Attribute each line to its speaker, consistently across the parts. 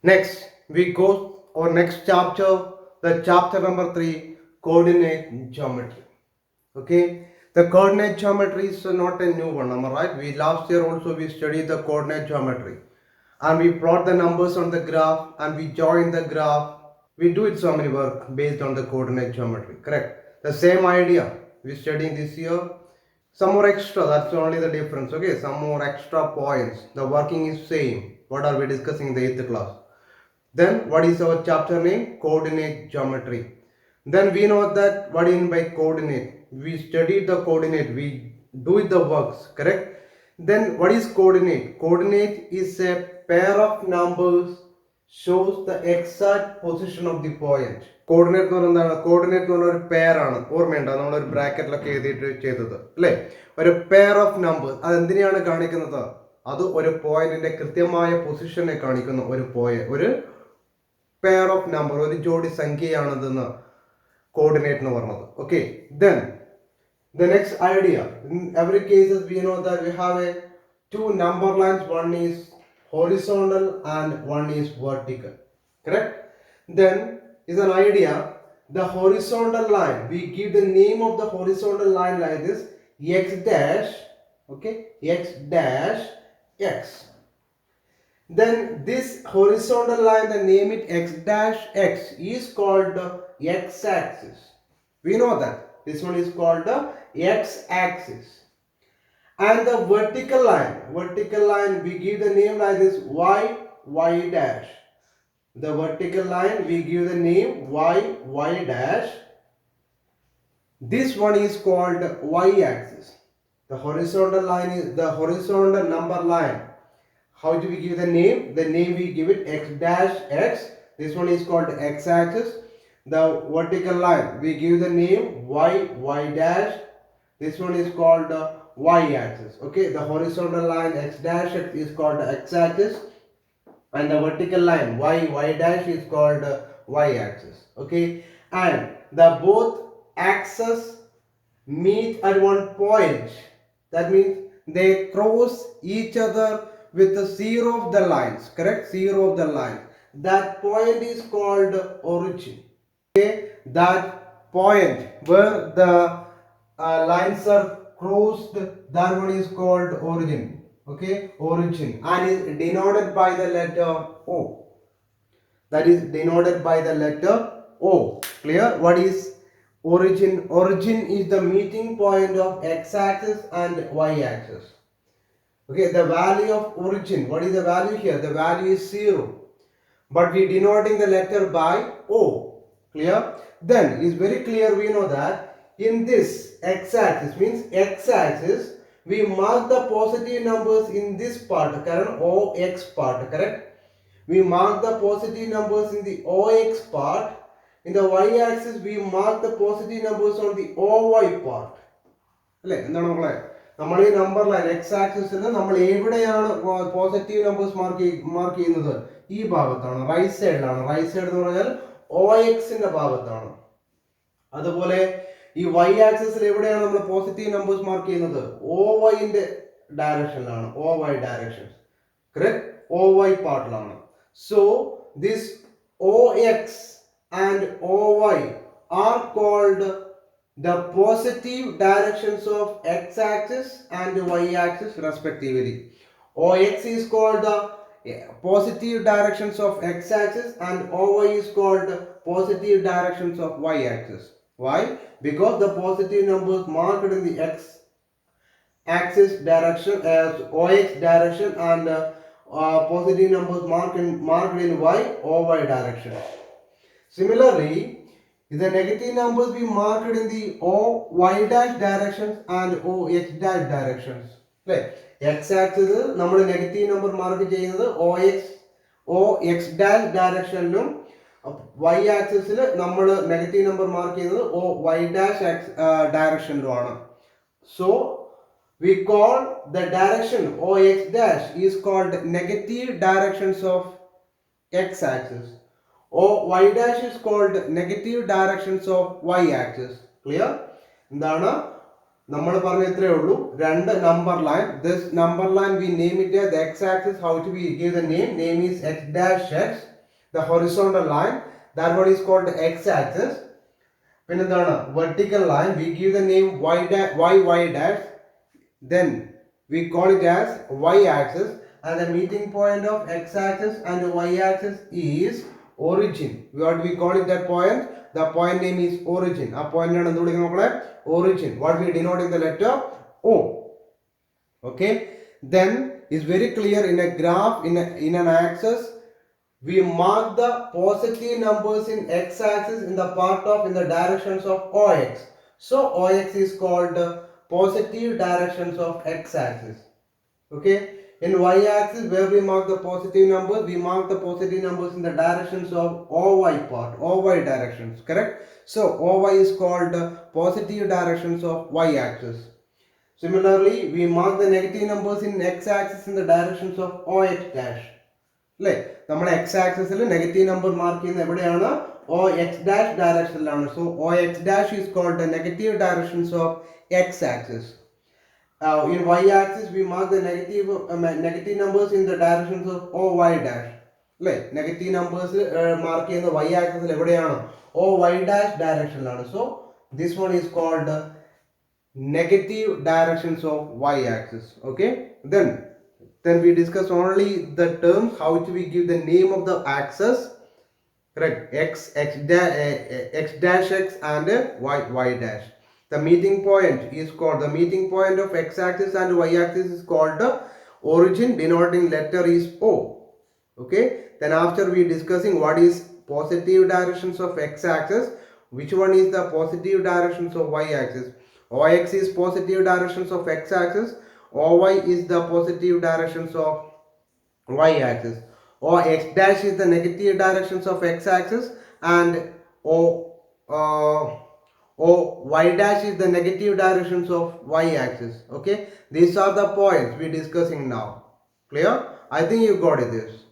Speaker 1: Next, we go our next chapter, the chapter number 3, coordinate geometry. Okay, the coordinate geometry is not a new one, am I right? We last year also we studied the coordinate geometry, and we plot the numbers on the graph and we join the graph. We do it so many work based on the coordinate geometry, correct? The same idea we studying this year. Some more extra, that's only the difference. Okay, some more extra points. The working is same. What are we discussing in the 8th class? Then what is our chapter name? Coordinate geometry. Then we know that what in by coordinate. We studied the coordinate. We do it the works, correct? Then what is coordinate? Coordinate is a pair of numbers shows the exact position of the point. Coordinate എന്ന് പറഞ്ഞാൽ എന്താണ്? Coordinate എന്ന് പറഞ്ഞ ഒരു പെയറാണ്. ഓർമ്മയുണ്ടോ? നമ്മളൊരു ബ്രാക്കറ്റിലൊക്കെ എഴുതിയിട്ട് ചെയ്തത് അല്ലേ? ഒരു പെയർ ഓഫ് നമ്പേഴ്സ്. അതെന്തിനെയാണ് കാണിക്കുന്നത്? അത് ഒരു പോയിന്റിന്റെ കൃത്യമായ പൊസിഷനെ കാണിക്കുന്ന ഒരു ഒരു പെയർ ഓഫ് നമ്പർ, ഒരു ജോഡി സംഖ്യയാണിതെന്ന് കോർഡിനേറ്റ് എന്ന് പറഞ്ഞത്. Okay, then the next idea, in every cases we know that we have a two number lines, one is horizontal and one is vertical, correct? Then is an idea, the horizontal line, we give the name of the horizontal line like this, x dash, okay, x dash x. Then this horizontal line, the name it x dash x, is called the x axis. We know that this one is called the x axis. And the vertical line we give the name like this, y dash. The vertical line we give the name y dash. This one is called y axis. The horizontal line is the horizontal number line. How do we give the name? The name we give it x dash x. This one is called x axis. The vertical line we give the name y dash. This one is called y axis. Okay, the horizontal line x dash x is called x axis, and the vertical line y dash is called y axis. Okay, and the both axes meet at one point. That means they cross each other with the zero of the lines, correct? Zero of the lines. That point is called origin. Okay, that point where the lines are crossed, that one is called origin. Okay, origin, and is denoted by the letter O. That is denoted by the letter O. Clear? What is origin? Origin is the meeting point of x-axis and y-axis. Okay, the value of origin, what is the value here? The value is 0, but we denoting the letter by O. Clear? Then is very clear, we know that in this x-axis, means x-axis, we mark the positive numbers in this part, correct? OX part, correct? We mark the positive numbers in the OX part. In the y-axis, we mark the positive numbers on the OY part. അല്ലേ? എന്താണ് നമ്മളെ നമ്മൾ ഈ number line X ആക്സിസിൽ നമ്മൾ എവിടെയാണ് positive numbers mark ചെയ്യുന്നത്? ഈ ഭാഗത്താണ്, റൈറ്റ് സൈഡിലാണ്. റൈറ്റ് സൈഡ് എന്ന് പറഞ്ഞാൽ OXന്റെ ഭാഗത്താണ്. അതുപോലെ ഈ y ആക്സിസിൽ എവിടെയാണ് നമ്മൾ പോസിറ്റീവ് നമ്പേഴ്സ് മാർക്ക് ചെയ്യുന്നത്? OYന്റെ ഡയറക്ഷനിലാണ്. OY direction, correct? OY പാർട്ടിലാണ്. So this OX and OY are called the positive directions of x-axis and y-axis respectively. OX is called the positive directions of x-axis and OY is called the positive directions of y-axis. Why? Because the positive numbers marked in the x-axis direction as OX direction, and positive numbers marked in OY direction. Similarly, the negative numbers we marked in the OY dash directions and OX dash directions. Right? X-axis നമ്മൾ negative number mark ചെയ്യുന്നത് OX dash ഡയറക്ഷനിലും, y ആക്സിസിൽ നമ്മൾ negative number mark ചെയ്യുന്നത് OY dash ഡയറക്ഷനിലുമാണ്. So we call the direction OX dash is called negative directions of x-axis. Y dash is called negative directions of y-axis. Clear? എന്താണ് നമ്മൾ പറഞ്ഞ ഇത്രയേ ഉള്ളൂ. രണ്ട് number line. This number line we name it as the x-axis. How to we give the name? Name is x dash x. the horizontal line, that one is called the x-axis. When the vertical line, we give the name y dash, then we call it as y-axis, and the meeting point of x-axis and the y-axis is origin. What we call it that point? The point name is origin. A point origin. What we denote in the letter O. Okay. Then is very clear in a graph, in an axis, we mark the positive numbers in x-axis in the directions of OX. So OX is called positive directions of x-axis. Okay. In y-axis, where we mark the positive numbers, we mark the positive numbers in the directions of OY directions. Correct. So OY is called positive directions of y-axis. Similarly, we mark the negative numbers in x-axis in the directions of OX dash. Like, our x-axis is negative number mark in OX dash direction. So OX dash is called the negative directions of x-axis. In y-axis, we mark the negative numbers in the directions of OY dash. Like, negative numbers mark in the y-axis OY dash direction. So this one is called negative directions of y-axis. Okay, then we discuss only the terms how to we give the name of the axis. Correct. X dash x and y dash. The meeting point is called, the meeting point of x-axis and y-axis is called the origin, denoting letter is O. Okay. Then after we discussing what is positive directions of x-axis, which one is the positive directions of y-axis. OX is positive directions of x-axis. OY is the positive directions of y-axis. Or x dash is the negative directions of x-axis, and y dash is the negative directions of y-axis. Okay, these are the points we discussing now. Clear? I think you got it this.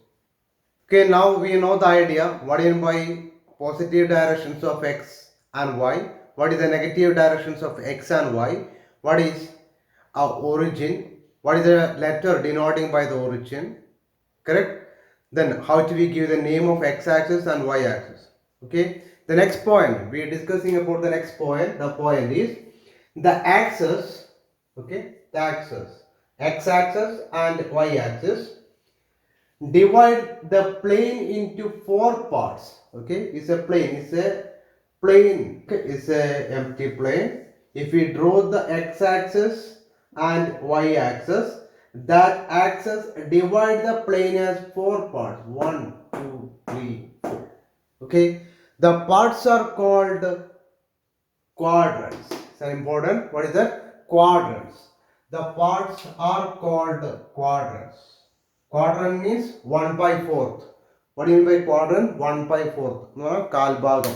Speaker 1: Okay, now we know the idea what is by positive directions of x and y, what is the negative directions of x and y, what is our origin, what is the letter denoting by the origin. Correct? Then how do we give the name of x-axis and y-axis? Okay. The next point we are discussing about the next point. The point is the axis. Okay. The axis, x-axis and y-axis, divide the plane into four parts. Okay. It's a plane. It's a plane. Okay. It's a empty plane. If we draw the x-axis and y-axis, that axis divide the plane as four parts. 1, 2, 3, 4. Okay. The parts are called quadrants. It's important. What is that? Quadrants. The parts are called quadrants. Quadrant means 1/4. What do you mean by quadrant? 1/4. No, kalbhagam.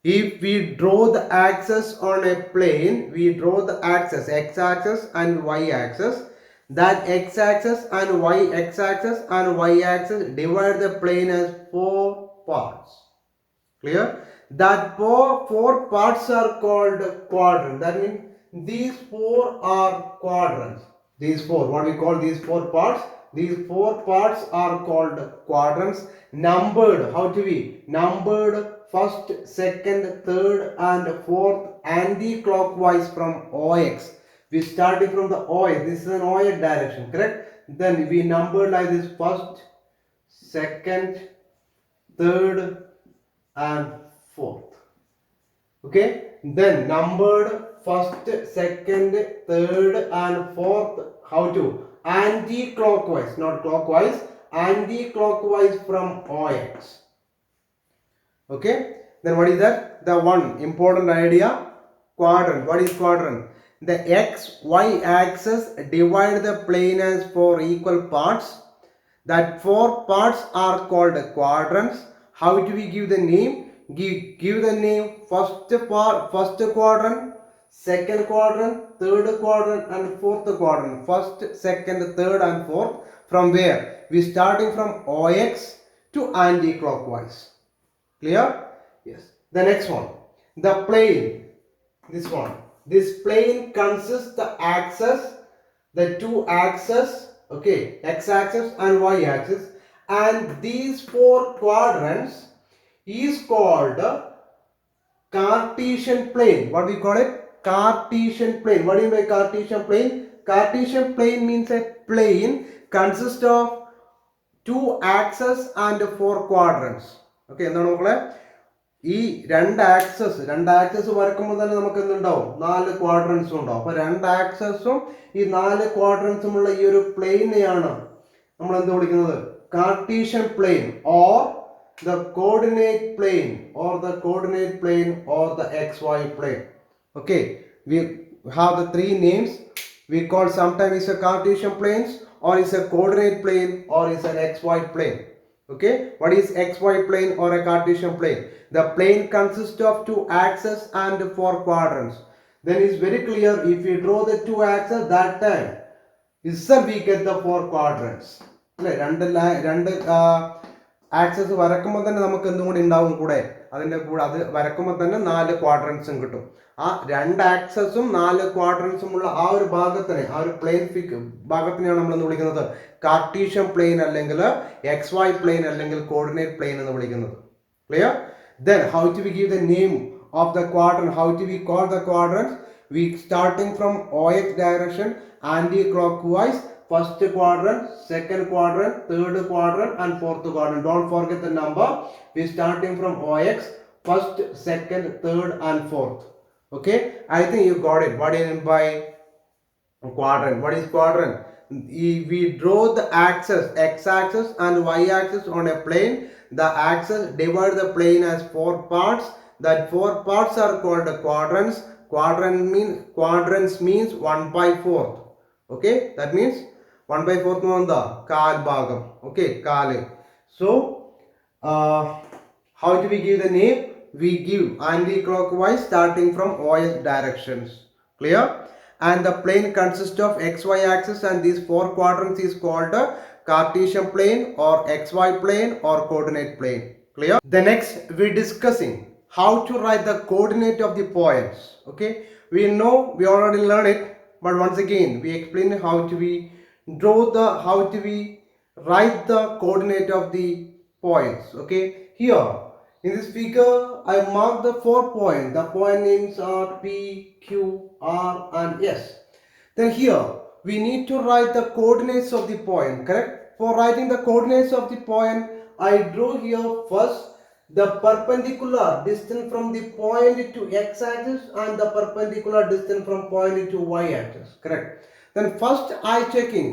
Speaker 1: If we draw the axis on a plane, we draw the axis, x-axis and y-axis. That x-axis and y-axis divide the plane as four parts. Clear? That four parts are called quadrants. That means these four are quadrants. These four, what we call these four parts? These four parts are called quadrants. Numbered, how do we? Numbered first, second, third and fourth anti-clockwise from OX. We starting from the OX. This is an OX direction, correct? Then we number like this: first, second, third and fourth. Okay. Then numbered first, second, third and fourth. How to? Anti-clockwise, not clockwise. Anti-clockwise from OX. Okay. Then what is that? The one important idea. Quadrant. What is quadrant? The x-y axis divide the plane as four equal parts. That four parts are called quadrants. How do we give the name? Give the name first quadrant, second quadrant, third quadrant and fourth quadrant. First, second, third and fourth. From where? We starting from OX to anti-clockwise. Clear? Yes. The next one. The plane. This one. This plane consists the axis, the two axes, okay, x-axis and y-axis, and these 4 quadrants is called Cartesian plane. What we call it? Cartesian plane. What do you mean by Cartesian plane? Cartesian plane means a plane consists of 2 axes and 4 quadrants. Okay, എന്താണ് മക്കളെ? ഈ രണ്ട് access വരക്കുമ്പോൾ തന്നെ നമുക്ക് എന്തുണ്ടാവും? 4 ക്വാഡ്രൻസും ഉണ്ടാവും. അപ്പൊ 2 ആക്സസും ഈ 4 ക്വാഡ്രൻസുമുള്ള ഈ ഒരു പ്ലെയിനെയാണ് നമ്മൾ എന്ത് വിളിക്കുന്നത്? Cartesian plane or the coordinate plane or the coordinate plane or the xy plane. Okay, we have the 3 names. We call sometimes it's a Cartesian planes or it's a coordinate plane or it's an xy plane. Okay, what is xy plane or a Cartesian plane? The plane consists of 2 axes and 4 quadrants. Then it's very clear, if we draw the 2 axes, that time itself we get the 4 quadrants. രണ്ട് access വരക്കുമ്പോൾ തന്നെ നമുക്ക് എന്തും കൂടി ഉണ്ടാവും കൂടെ, അതിൻ്റെ കൂടെ അത് വരക്കുമ്പോൾ തന്നെ 4 ക്വാഡ്രൻസും കിട്ടും. ആ 2 ആക്സസും 4 ക്വാഡ്രൻസുമുള്ള ആ ഒരു ഭാഗത്തിനെ, ആ ഒരു പ്ലെയിൻ ഭാഗത്തിനെയാണ് നമ്മൾ എന്ന് വിളിക്കുന്നത് കാർട്ടീഷ്യൻ പ്ലെയിൻ അല്ലെങ്കിൽ XY പ്ലെയിൻ അല്ലെങ്കിൽ കോർഡിനേറ്റ് പ്ലെയിൻ എന്ന് വിളിക്കുന്നത്. Clear? Then how do we give the name of the quadrant? How do we call the quadrants? We starting from OX direction anti-clockwise. First quadrant, second quadrant, third quadrant and fourth quadrant. Don't forget the number. We starting from OX, first, second, third and fourth. Okay, I think you got it. What do you mean by quadrant? What is quadrant? We draw the axis, x-axis and y-axis on a plane. The axis divide the plane as 4 parts. That 4 parts are called quadrants. Quadrants means 1/4. Okay, that means 1/4 എന്താ? കാൽ ഭാഗം. Okay, കാല്. So how do we give the name? We give anti-clockwise starting from OS directions. Clear? And the plane consists of XY axis and these 4 quadrants is called a Cartesian plane or XY plane or coordinate plane. Clear? The next we discussing how to write the coordinate of the points. Okay, we know, we already learned it, but once again we explain how to we write the coordinate of the points. Okay, here in this figure I mark the 4 points. The point names are P, Q, R and S. Then here we need to write the coordinates of the point, correct? For writing the coordinates of the point, I draw here first the perpendicular distance from the point to x-axis and the perpendicular distance from point to y-axis, correct? Then first I checking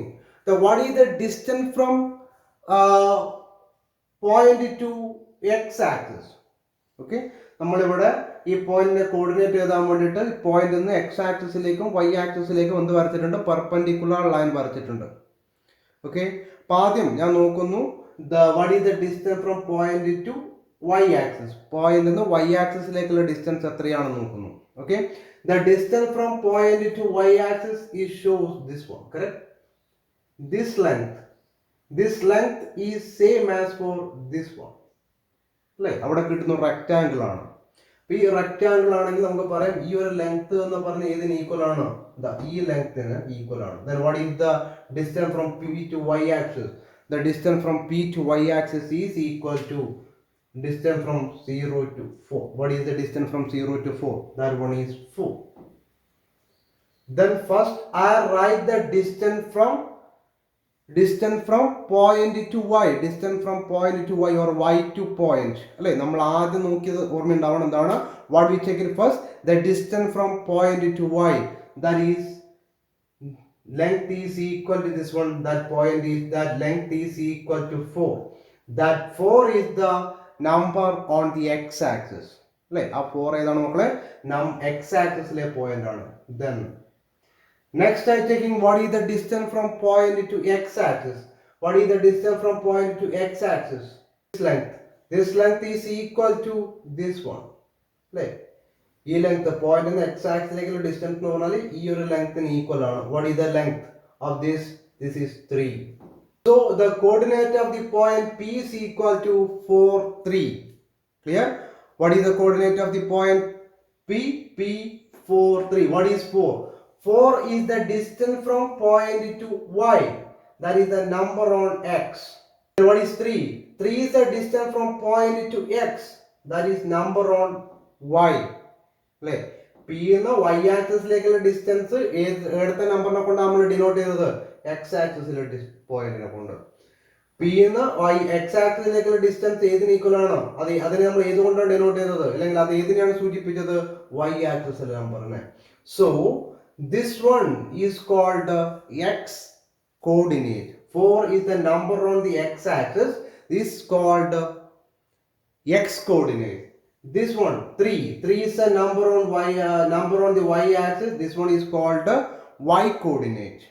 Speaker 1: what is the distance from point to x-axis. Okay, നമ്മളിവിടെ ഈ പോയിന്റിന്റെ coordinate എഴുതാൻ വേണ്ടിയിട്ട് point നിന്ന് x-ആക്സിസിലേക്കും y-ആക്സിസിലേക്കും എന്ത് വരച്ചിട്ടുണ്ട്? Perpendicular line വരച്ചിട്ടുണ്ട്. Okay, അപ്പോൾ ആദ്യം ഞാൻ നോക്കുന്നു what is the distance from point to y-axis. Point നിന്ന് y-ആക്സിസിലേക്കുള്ള ഡിസ്റ്റൻസ് എത്രയാണെന്ന് നോക്കുന്നു. Okay, the distance from point to y-axis is shows this one, correct? This length is same as for this one. അല്ലേ, അവിടെ കിട്ടുന്ന റെക്റ്റാങ്കിൾ ആണ്. അപ്പൊ ഈ rectangle ആണെങ്കിൽ നമുക്ക് പറയാം ഈ ഒരു ലെങ്ത് എന്ന് പറഞ്ഞ ഏതിന് ഈക്വൽ ആണ്? ഈ ലെങ്ത്തിന് ഈക്വൽ ആണ്. Then what is the distance from P to y axis? The distance from P to y axis is equal to distance from 0 to 4. What is the distance from 0 to 4? That one is 4. Then first I write the distance from point to y, distance from point to y or y to point. അല്ലേ, നമ്മൾ ആദ്യം നോക്കിയത് ഓർമ്മയുണ്ടാവണം എന്താണ്? What we check it first, the distance from point to y, that is length is equal to this one. That length is equal to 4. That 4 is the number on the x-axis. അല്ലേ, ആ 4 ഏതാണ് മക്കളെ? x-axisലെ point ആണ്. Then next I checking what is the distance from point to x-axis. What is the distance from point to x-axis? This length is equal to this one. Right? ഈ length point x-axisലേക്കുള്ള distance എന്ന് പറഞ്ഞാൽ ഈ ഒരു ലെങ്ത്തിന് equal ആണ്. What is the length of this? This is 3. So the coordinate of the point P is equal to 4, 3. Clear? What is the coordinate of the point P? 4, 3. What is 4? 4 is the distance from point to y. That is the number on x. And what is 3? 3 is the distance from point to x. That is number on y. P എന്ന y ആക്സിസിലേക്കുള്ള distance ഏടുത്ത നമ്പറിനെ കൊണ്ട് നമ്മൾ denote ചെയ്തത് x ആക്സിസിലെ പോയിന്റിനെ കൊണ്ട്. P എന്ന y x ആക്സിസിലേക്കുള്ള distance ഏതിന് equal ആണോ അതിനെ നമ്മൾ ഏതുകൊണ്ടാണ് ഡിനോട്ട് ചെയ്തത്, അല്ലെങ്കിൽ അത് ഏതിനെയാണ് സൂചിപ്പിച്ചത്, y ആക്സിസിലെ നമ്പറിനെ. So this one is called x coordinate. 4 is the number on the x axis. This is called x coordinate. This one 3 is a number on the y axis. This one is called y coordinate.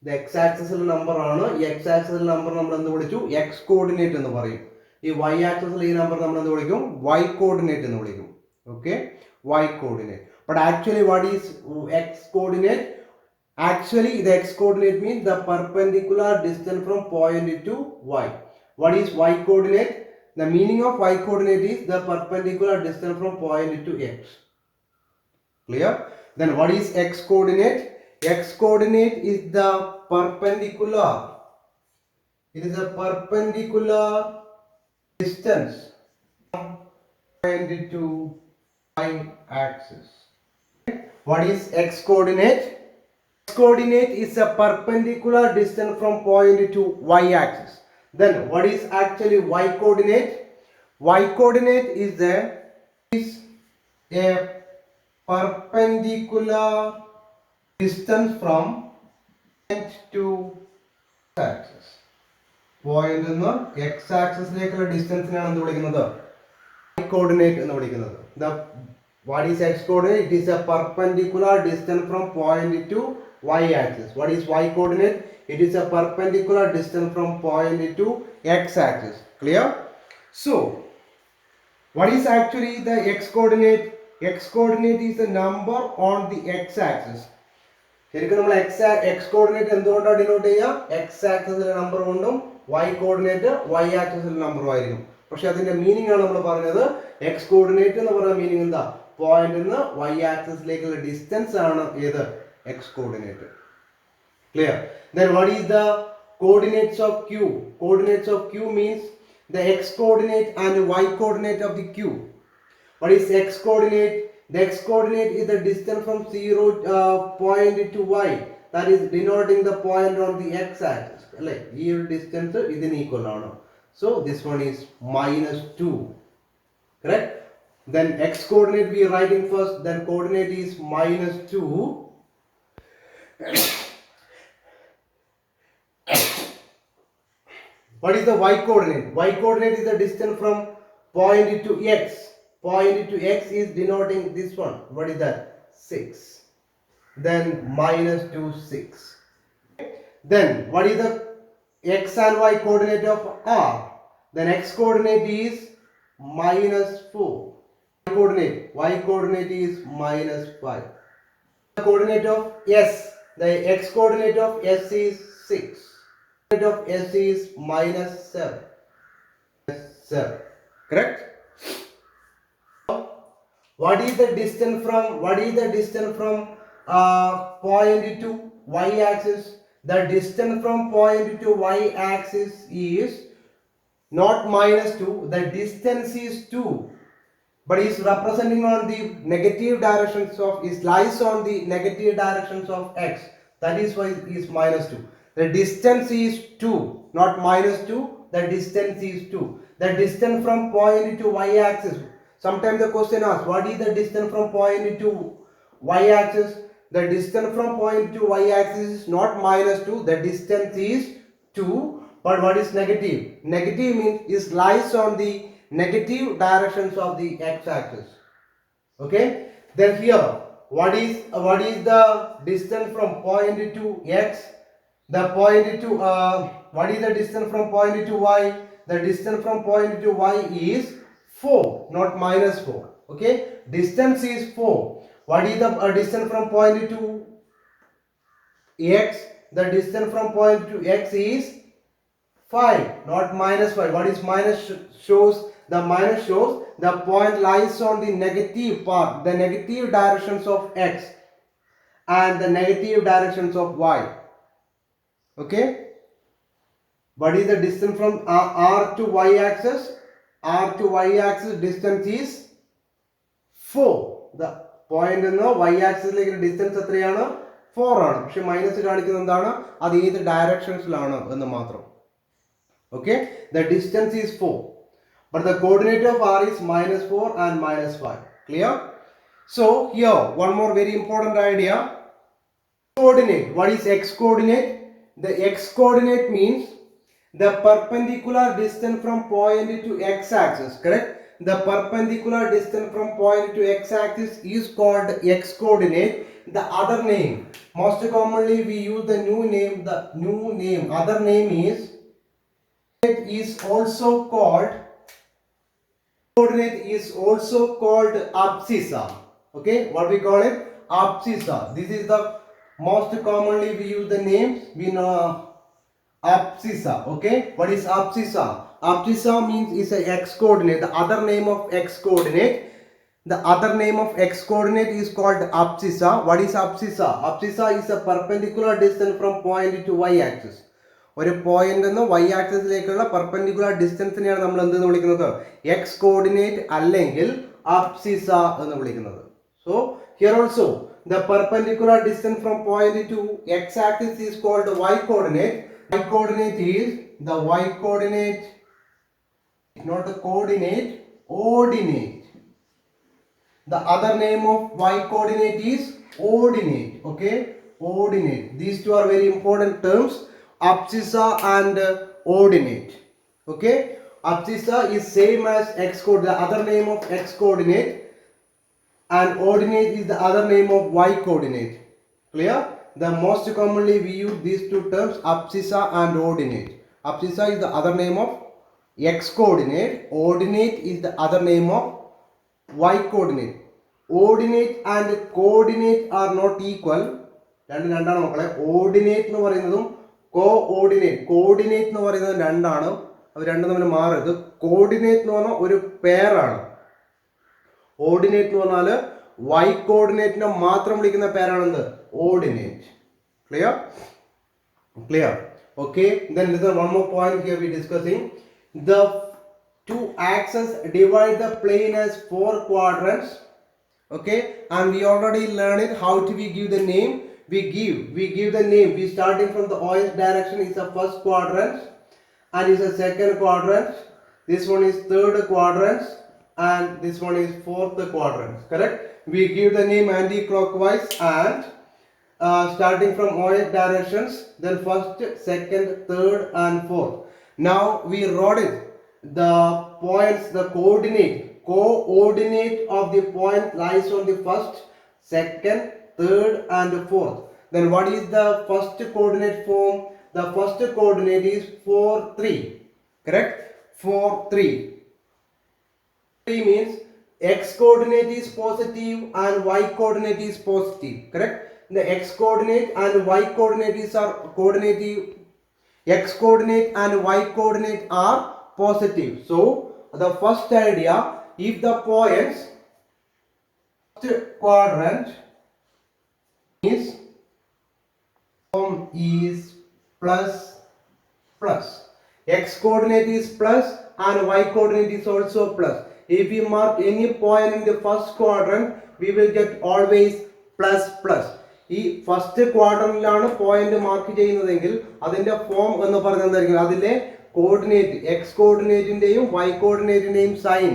Speaker 1: The x axis number ആണ്, ഈ x axis number നമ്മൾ എന്ത് വിളിച്ചു, x coordinate എന്ന് പറയും. ഈ y axis ഈ number നമ്മൾ എന്ത് വിളിക്കും, y coordinate എന്ന് വിളിക്കും. Okay, y coordinate. But actually what is x coordinate? Actually the x coordinate means the perpendicular distance from point to y. What is y coordinate? The meaning of y coordinate is the perpendicular distance from point to x. Clear? Then what is x coordinate? X coordinate is the perpendicular. It is a perpendicular distance from point to y axis. What is x coordinate? X coordinate is a perpendicular distance from point to y axis. Then what is actually y coordinate? Y coordinate is a perpendicular distance from point to x axis. Point നിന്ന് x axis ലേക്കുള്ള ഡിസ്റ്റൻസിനാണ് എന്ത് വിളിക്കുന്നത്, y coordinate എന്ന് വിളിക്കുന്നത്. What is x coordinate? It is a perpendicular distance from point to y axis. What is y coordinate? It is a perpendicular distance from point to x axis. Clear? So what is actually the x coordinate? X coordinate is the number on the x axis. ശരിക്കും നമ്മൾ x coordinate എന്തുകൊണ്ടാണ് denote ചെയ്യുക, x ആക്സിസിലെ number കൊണ്ടും y coordinate y ആക്സിസിലെ നമ്പറും ആയിരിക്കും. പക്ഷെ അതിന്റെ meaning ആണ് നമ്മൾ പറഞ്ഞത്. x coordinate എന്ന് പറയുന്ന മീനിങ് എന്താ, പോയിന്റ് നിന്ന് y ആക്സിസിലേക്കുള്ള ഡിസ്റ്റൻസ് ആണ് ഏത്, x coordinate. Clear? Then what is the coordinates of q? Coordinates of q means the x coordinate and y coordinate of the q. What is x coordinate? The x coordinate is the distance from 0 point to y, that is denoting the point on the x axis. Like ഈ distance ഇതിന് equal ആണ്. So this one is -2. Correct? Then x coordinate we are writing first, then coordinate is -2. What is the y coordinate? Y coordinate is the distance from point to x. Point to x is denoting this one. What is that? 6. Then -2, 6. Then what is the x and y coordinate of r? Then x coordinate is -4. Y coordinate is -5. The coordinate of s, the x coordinate of s is 6. Coordinate of s is -7. Correct? What is the distance from point to y axis? The distance from point to y axis is not -2. The distance is 2, but is representing on the negative directions of, is lies on the negative directions of x. That is why it is -2. The distance is 2, not -2. The distance is 2. The distance from point to y axis. Sometimes the question asks, what is the distance from point to y axis? The distance from point to y axis is not -2. The distance is 2. But what is negative? Negative means it lies on the negative directions of the x axis. Okay? Then here, what is the distance from point to x? The point to what is the distance from point to y? The distance from point to y is 4, not -4. Okay? Distance is 4. What is the distance from point to x? The distance from point to x is 5, not -5. What is minus shows? The minus shows the point lies on the negative part, the negative directions of x and the negative directions of y. Okay? What is the distance from R to Y axis? R to Y axis distance is 4. The point in the Y axis distance is 4 ആണ്. പക്ഷെ minus കാണിക്കുന്നത് എന്താണ്? അത് ഏത് ഡയറക്ഷൻസിലാണ് എന്ന് മാത്രം. Okay, the distance is 4, but the coordinate of R is -4 and -5. Clear? So here one more very important idea. Coordinate. What is x coordinate? The x coordinate means the perpendicular distance from point to x axis. Correct? The perpendicular distance from point to x axis is called x coordinate. The other name, most commonly we use the new name. Other name is also called coordinate is also called abscissa. Okay, what we call it? Abscissa. This is the most commonly we use the names. We know abscissa. Okay, what is abscissa? Abscissa means is a x coordinate. The other name of x coordinate. The other name of x coordinate is called abscissa. What is abscissa? Abscissa is a perpendicular distance from point to y axis. ഒരു point നിന്ന് y ആക്സിസിലേക്കുള്ള perpendicular ഡിസ്റ്റൻസിനെയാണ് നമ്മൾ എന്തെന്ന് വിളിക്കുന്നത്? X coordinate അല്ലെങ്കിൽ abscissa എന്ന് വിളിക്കുന്നത്. So here also the perpendicular distance from point to x axis is called y coordinate. Y coordinate is the y coordinate, not the coordinate, ordinate. The other name of y coordinate is ordinate. Okay, ordinate. These two are very important terms. Abscissa and ordinate. Okay, abscissa is same as x coordinate, the other name of x coordinate, and ordinate is the other name of y coordinate. Clear? The most commonly we use these two terms, abscissa and ordinate. Abscissa is the other name of x coordinate. Ordinate is the other name of y coordinate. Ordinate and coordinate are not equal. രണ്ടാണ് മക്കളെ. Ordinate എന്ന് പറയുന്നതും coordinate എന്ന് പറയുന്നത് രണ്ടാണ്. അത് രണ്ടും തമ്മിൽ മാറരുത്. കോർഡിനേറ്റ് എന്ന് പറഞ്ഞാൽ ഒരു പെയറാണ്. ഓർഡിനേറ്റ് എന്ന് പറഞ്ഞാൽ y കോർഡിനേറ്റിനെ മാത്രം വിളിക്കുന്ന പേരാണെന്ത്? Ordinate. Clear? Okay, then there is one more point here we discussing. The two axes divide the plane as 4 quadrants. Okay, and we already learned it. How do we give the name? We give the name. We starting from the orange direction is the first quadrant, and is the second quadrant. This one is third quadrant, and this one is fourth quadrant. Correct? We give the name anti-clockwise and starting from orange directions, then first, second, third, and fourth. Now we wrote it. The points, the coordinate of the point lies on the first, second, third, and fourth. Then what is the first coordinate form? The first coordinate is 4 3. Correct? 4 3. 3 means x coordinate is positive and y coordinate is positive. Correct? The x coordinate and y coordinate are coordinative. X coordinate and y coordinate are positive. So the first idea, if the points first quadrant is plus. X coordinate is plus and y coordinate is also plus. If we mark any point in the first quadrant, we will get always plus. ഈ first ക്വാഡ്രന്റിലാണ് point mark ചെയ്യുന്നതെങ്കിൽ അതിന്റെ form എന്ന് പറഞ്ഞാൽ എന്തായിരിക്കും? അതിലെ coordinate X കോർഡിനേറ്റിന്റെയും Y കോർഡിനേറ്റിന്റെയും sign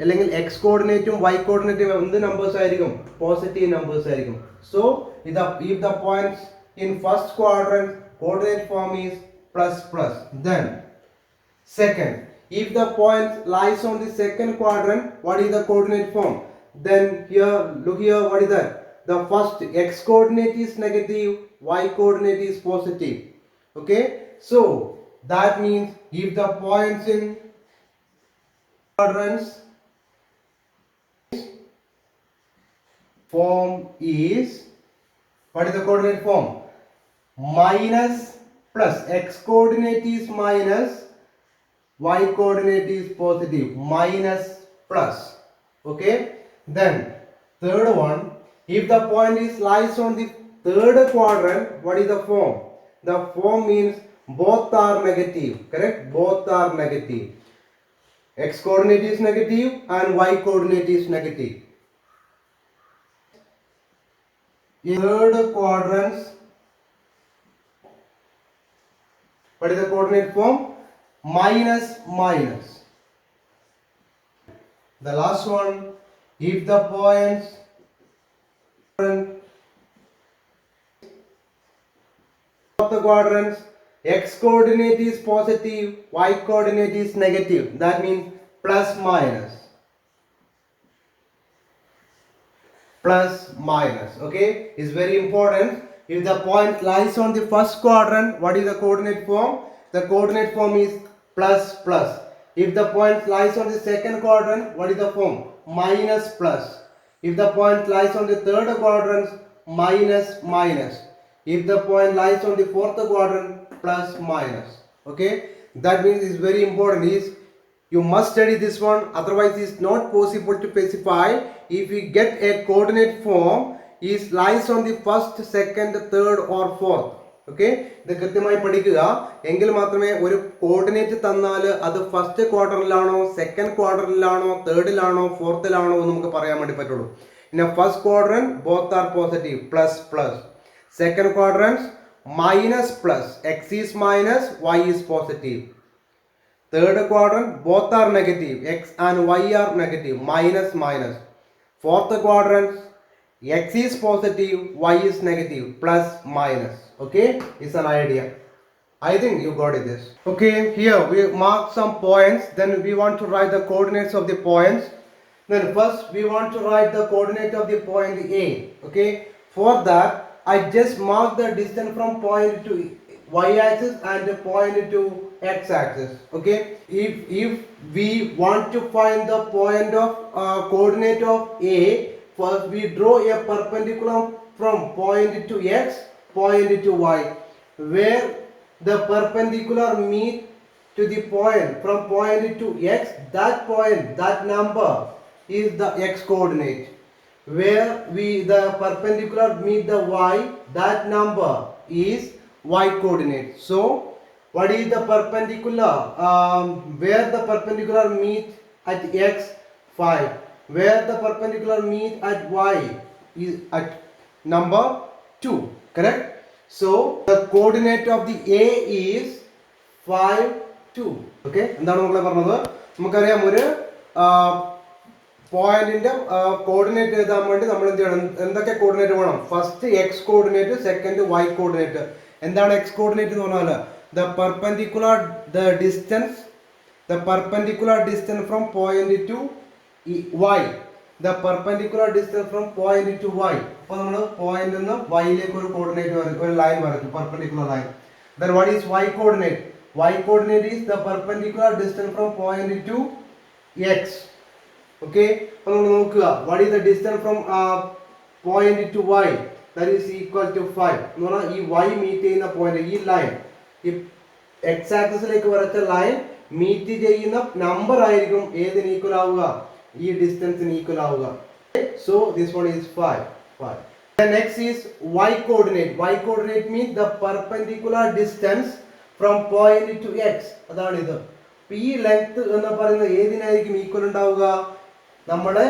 Speaker 1: അല്ലെങ്കിൽ X കോർഡിനേറ്റും Y കോർഡിനേറ്റും എന്ത് numbers ആയിരിക്കും? പോസിറ്റീവ് നമ്പേഴ്സ് ആയിരിക്കും. So if the points in first quadrant coordinate form is plus. Then second, if the point lies on the second quadrant, what is the coordinate form? Then here, look here, what is that? The first x coordinate is negative, y coordinate is positive. Okay, so that means if the points in quadrants form is, what is the coordinate form? Minus plus. X coordinate is minus, y coordinate is positive. Minus plus. Okay, then third one, if the point lies on the third quadrant, what is the form? The form means both are negative, correct? Both are negative. X coordinate is negative and y coordinate is negative. In third quadrants, what is the coordinate form? Minus minus. The last one, if the points of the quadrants, x coordinate is positive, y coordinate is negative. That means plus minus. Plus minus. Okay, is very important. If the point lies on the first quadrant, what is the coordinate form? The coordinate form is plus plus. If the point lies on the second quadrant, what is the form? Minus plus. If the point lies on the third quadrant, minus minus. If the point lies on the fourth quadrant, plus minus. Okay, that means it's very important is you must study this one, otherwise it's not possible to specify if we get a coordinate form is lies on the first, second, third or fourth. Okay, ഇത് കൃത്യമായി പഠിക്കുക. എങ്കിൽ മാത്രമേ ഒരു coordinate തന്നാൽ അത് first ക്വാർട്ടറിലാണോ second ക്വാർട്ടറിലാണോ തേർഡിലാണോ ഫോർത്തിലാണോ എന്ന് നമുക്ക് പറയാൻ വേണ്ടി പറ്റുള്ളൂ. പിന്നെ first quadrant both are positive plus plus. Second quadrant minus plus, X is minus Y is positive. Third quadrant both are negative, x and y are negative, minus minus. Fourth quadrant x is positive, y is negative, plus minus. Okay, it's an idea. I think you got it this. Okay, here we mark some points, then we want to write the coordinates of the points. Then first we want to write the coordinate of the point A. Okay, for that I just mark the distance from point to y-axis and point to x-axis. Okay, if we want to find the point of coordinate of A, first we draw a perpendicular from point to x, point to y, where the perpendicular meet to the point from point to x. That point, that number is the x coordinate. Where the perpendicular meet the y, that number is y coordinate. So what is the perpendicular? Where the perpendicular meet at x, 5. Where the perpendicular meet at y is at number 2. Correct? So the coordinate of the A is 5, 2. Okay? എന്താണ് നമ്മളെ പറഞ്ഞത്? നമുക്കറിയാം ഒരു പോയിന്റിന്റെ coordinate എഴുതാൻ വേണ്ടി നമ്മൾ എന്ത് ചെയ്യണം? എന്തൊക്കെ കോർഡിനേറ്റ് വേണം? First X coordinate, second Y coordinate. എന്താണ് എക്സ് കോർഡിനേറ്റ് എന്ന് പറഞ്ഞാൽ the perpendicular distance from point to y, the perpendicular distance from point to y. അപ്പോൾ നമ്മൾ പോയിന്റ് നിന്ന് y ലേക്ക് ഒരു കോർഡിനേറ്റ് വരയ്ക്കും, ഒരു ലൈൻ വരയ്ക്കും, perpendicular line. Then what is y coordinate? Y coordinate is the perpendicular distance from point to x. Okay, അപ്പോൾ നമ്മൾ നോക്കുക, what is the distance from point to y? That is equal to 5. എന്ന് പറഞ്ഞാൽ ഈ y meet ചെയ്യുന്ന point, ഈ line, ഈ X ആക്സിസിലേക്ക് വരച്ച ലൈൻ മീറ്റ് ചെയ്യുന്ന നമ്പർ ആയിരിക്കും ഏതിന് ഈക്വൽ ആവുക? ഈ ഡിസ്റ്റൻസിന് ഈക്വൽ ആവുക. So this one is 5. The next is y coordinate. Y coordinate means the perpendicular distance from point to x. അതാണ് ഇത്. ഈ ലെങ്ത് എന്ന് പറയുന്നത് ഏതിനായിരിക്കും ഈക്വൽ ഉണ്ടാവുക? നമ്മുടെ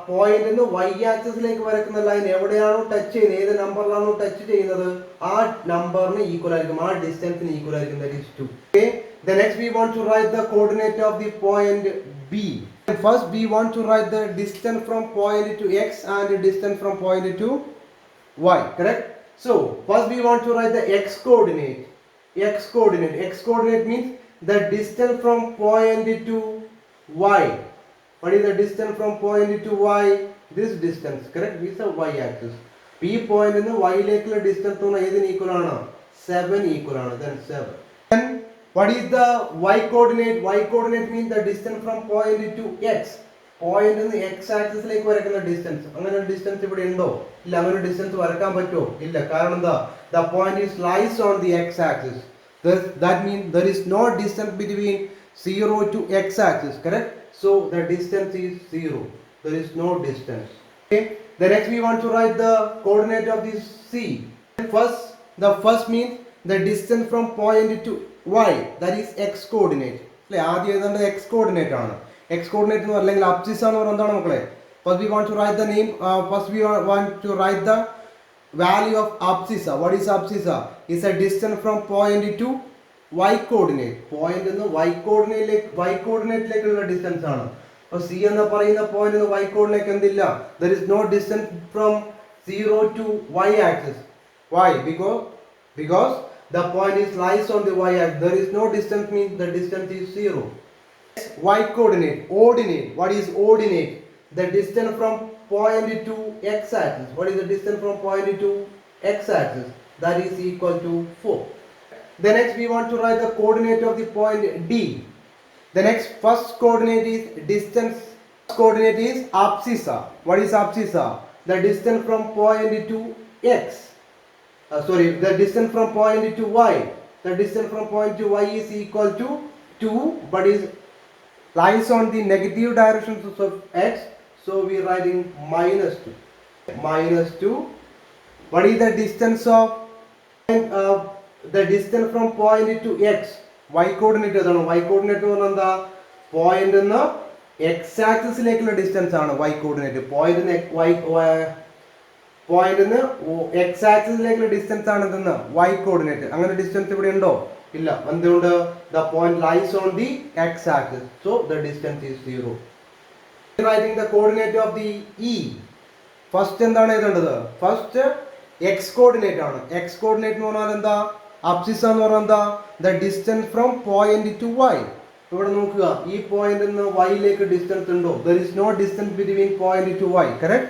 Speaker 1: പോയിന്റ് വൈ ആക്സിസിലേക്ക് വരയ്ക്കുന്ന ലൈൻ എവിടെയാണോ ടച്ച് ചെയ്യുന്നത്, ഏത് നമ്പറിലാണോ ടച്ച് ചെയ്യുന്നത്, ആ നമ്പറിന് ഈക്വൽ ആയിരിക്കും, ആ ഡിസ്റ്റൻസിന് ഈക്വൽ ആയിരിക്കും. That is 2. Okay, the next we want to write the coordinate of the point B. First we want to write the distance from point to x and the distance from point to y. Correct? So first we want to write the x coordinate. X coordinate means the distance from point to y. What is the distance from point to y? This distance, correct? This is the y axis. P point in the y ലേക്കുള്ള distance എന്ന് ഏതിന് equal ആണ്? 7 equal ആണ്. Then 7. Then what is the y coordinate? Y coordinate means the distance from point to x. Point in the x axis ലേക്ക് വരയ്ക്കുന്ന distance. അങ്ങനെ ഒരു distance ഇവിടെ ഉണ്ടോ? ഇല്ല. അങ്ങനെ ഒരു ഡിസ്റ്റൻസ് വരയ്ക്കാൻ പറ്റുമോ? ഇല്ല. കാരണം എന്താ? The point is lies on the x axis. That means there is no distance between 0 to x axis, correct? So the distance is 0. There is no distance. Okay. The next we want to write the coordinate of this C. The first means the distance from point to y, that is x coordinate. അല്ലേ, ആദ്യം എഴുതേണ്ടത് x coordinate ആണ്. x coordinate എന്ന് അല്ലെങ്കിൽ abscissa എന്ന് പറയുന്നത് എന്താണ് മക്കളെ? First we want to write the name, first we want to write the value of abscissa. What is abscissa? Is a distance from point to y coordinate. Point എന്ന് y coordinateലേക്കുള്ള distance ആണ്. അപ്പോൾ C എന്ന് പറയുന്ന point y coordinate എന്തില്ല? There is no distance from 0 to y axis. Why? Because the point is lies on the y axis. There is no distance, means the distance is 0. Y coordinate, ordinate. What is ordinate? The distance from point to x axis. What is the distance from point to x axis? That is equal to 4. The next we want to write the coordinate of the point D. The next first coordinate is distance. Coordinate is abscissa. What is abscissa? The distance from point to x. The distance from point to y. The distance from point to y is equal to 2, but is lies on the negative directions of x. So we are writing -2. -2. What is the distance of the distance from point to x? Y coordinate ഏതാണ്? Y coordinate എന്ന് പറഞ്ഞാൽ എന്താ? Point നിന്ന് x ആക്സിസിലേക്കുള്ള distance ആണ് y coordinate. പോയിന്റിന് x ആക്സിസിലേക്കുള്ള distance ആണ് എന്തെന്ന്? y coordinate. അങ്ങനെ ഡിസ്റ്റൻസ് ഇവിടെ ഉണ്ടോ? ഇല്ല. എന്തുകൊണ്ട്? The point lies on the x axis. So the distance is 0. Writing the coordinate of the E. First എന്താണ് എഴുതേണ്ടത്? ഫസ്റ്റ് x coordinate ആണ്. x coordinate എന്ന് പറഞ്ഞാൽ എന്താ? അബ്സിസ എന്ന് പറഞ്ഞാൽ എന്താ? The distance from point to y. ഇവിടെ നോക്കുക, ഈ പോയിന്റിൽ നിന്ന് y ലേക്ക് ഡിസ്റ്റൻസ് ഉണ്ടോ? There is no distance between point to y. Correct?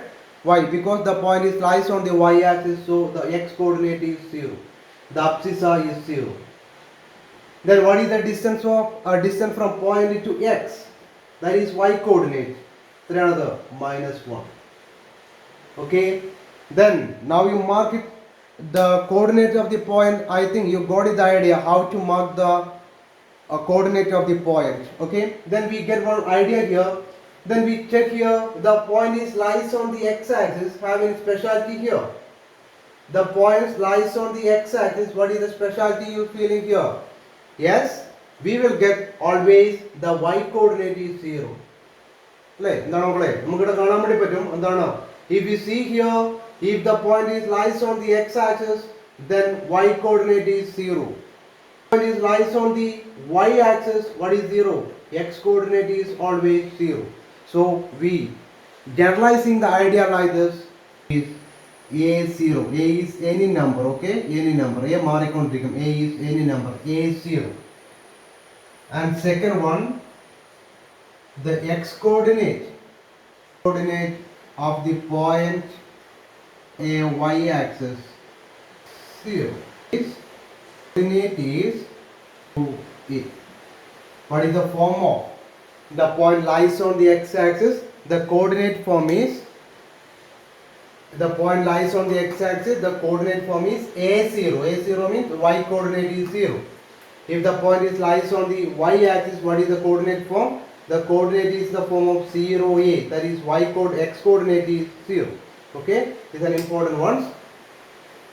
Speaker 1: Why? Because the point is lies on the y axis, so the x coordinate is 0. The abscissa is 0. Then what is the distance distance from point to x? That is y coordinate. Then another -1. Okay. Then now you mark it, the coordinate of the point. I think you got the idea how to mark the coordinate of the point. Okay. Then we get one idea here. Then we check here, the point is lies on the x axis, having specialty here. The point lies on the x axis. What is the specialty you feeling here? Yes, we will get always the y coordinate is 0. അല്ലേ, എന്താണ് മക്കളെ? നമുക്കിവിടെ കാണാൻ വേണ്ടി പറ്റും. എന്താണ്? If you see here, if the point is lies on the x axis, then y coordinate is 0. Point is lies on the y axis, what is 0? X coordinate is always 0. So we generalizing the idea like this is a0. A is any number, okay? Any number. A മാറിക്കൊണ്ടിരിക്കും. A is any number. A0. And second one, the x coordinate of the point a y axis 0. This coordinate is 2a. What is the form of? The point lies on the x axis. The coordinate form is, the point lies on the x axis. The coordinate form is a0. A0 means y coordinate is 0. If the point is lies on the y axis, what is the coordinate form? The coordinate is the form of 0a. That is x coordinate is 0. Okay, this is an important one.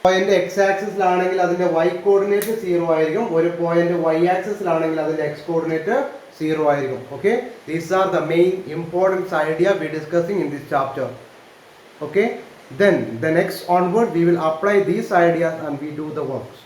Speaker 1: Point X ആക്സിസിലാണെങ്കിൽ അതിന്റെ y coordinate 0 ആയിരിക്കും. ഒരു point y ആക്സിസിലാണെങ്കിൽ അതിന്റെ x coordinate 0 ആയിരിക്കും. Okay, these are the main important idea we discussing in this chapter. Okay, then the next onward we will apply these ideas and we do the works.